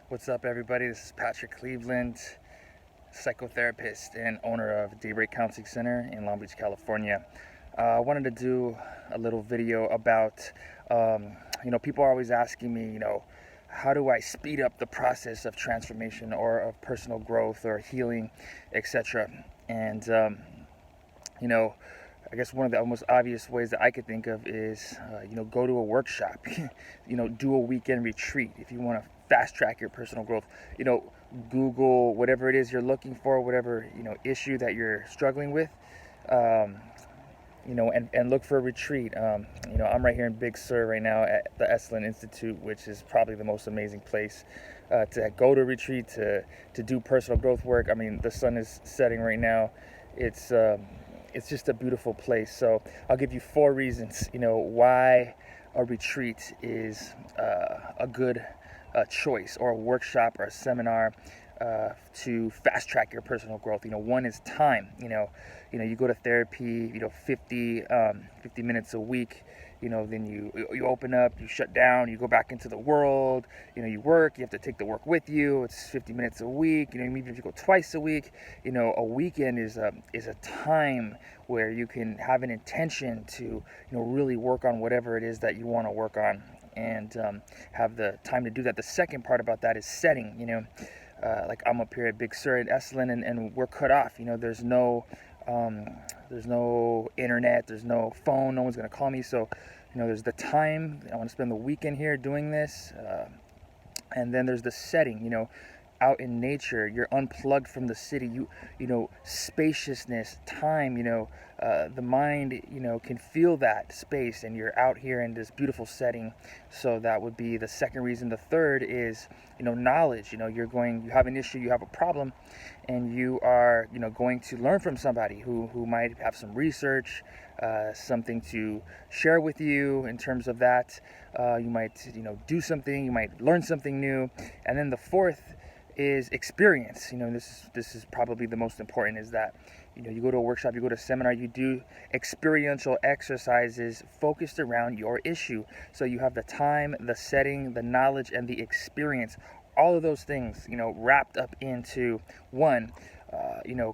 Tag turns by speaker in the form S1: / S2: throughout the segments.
S1: What's up, everybody? This is Patrick Cleveland, psychotherapist and owner of Daybreak Counseling Center in Long Beach, California. I wanted to do a little video about, people are always asking me, how do I speed up the process of transformation or of personal growth or healing, etc. And, I guess one of the most obvious ways that I could think of is, go to a workshop, do a weekend retreat if you want to fast track your personal growth. Google whatever it is you're looking for, whatever, issue that you're struggling with, and look for a retreat. I'm right here in Big Sur right now at the Esalen Institute, which is probably the most amazing place to go to retreat, to do personal growth work. I mean, the sun is setting right now. It's just a beautiful place. So I'll give you 4 reasons, why a retreat is a good choice, or a workshop or a seminar to fast track your personal growth. One is time. You go to therapy, 50 minutes a week. Then you open up, you shut down, you go back into the world. You work, you have to take the work with you. It's 50 minutes a week. Even if you go twice a week, a weekend is a time where you can have an intention to really work on whatever it is that you want to work on, and have the time to do that. The second part about that is setting. Like I'm up here at Big Sur at Esalen, and we're cut off. There's no internet, there's no phone, no one's gonna call me. So there's the time. I want to spend the weekend here doing this, and then there's the setting. Out in nature, you're unplugged from the city. Spaciousness, time. The mind can feel that space, and you're out here in this beautiful setting. So that would be the second reason. The third is knowledge. You have an issue, you have a problem, and you are going to learn from somebody who might have some research, something to share with you in terms of that. You might do something, you might learn something new. And then the fourth is experience. This is probably the most important, is that you go to a workshop, you go to a seminar, you do experiential exercises focused around your issue. So you have the time, the setting, the knowledge, and the experience. All of those things wrapped up into one,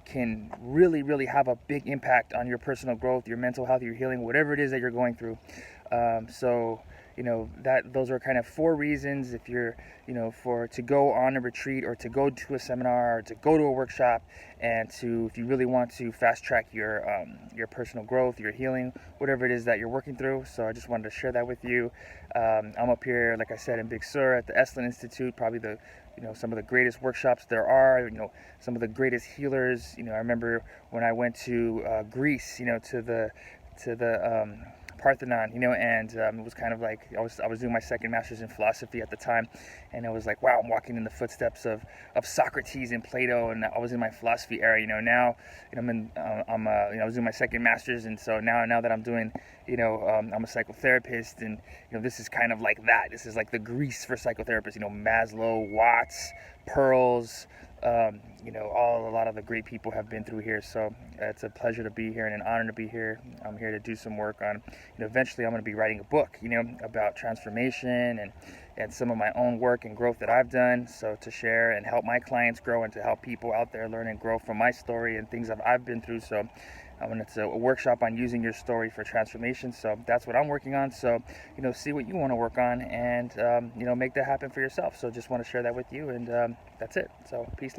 S1: can really, really have a big impact on your personal growth, your mental health, your healing, whatever it is that you're going through. Those are kind of 4 reasons, if you're to go on a retreat, or to go to a seminar, or to go to a workshop, and if you really want to fast track your personal growth, your healing, whatever it is that you're working through. So I just wanted to share that with you. I'm up here, like I said, in Big Sur at the Esalen Institute, probably some of the greatest workshops there are, some of the greatest healers. I remember when I went to Greece, to the Parthenon, and it was kind of like I was doing my second master's in philosophy at the time, and it was like, wow, I'm walking in the footsteps of Socrates and Plato, and I was in my philosophy era. Now I was doing my second master's, and so now that I'm doing, I'm a psychotherapist, and this is kind of like that. This is like the Greece for psychotherapists. Maslow, Watts, Pearls. A lot of the great people have been through here. So it's a pleasure to be here and an honor to be here. I'm here to do some work on, eventually I'm going to be writing a book, about transformation and some of my own work and growth that I've done. So to share and help my clients grow, and to help people out there learn and grow from my story and things that I've been through. So it's a workshop on using your story for transformation. So that's what I'm working on. So, see what you want to work on, and, make that happen for yourself. So just want to share that with you, and that's it. So peace, love.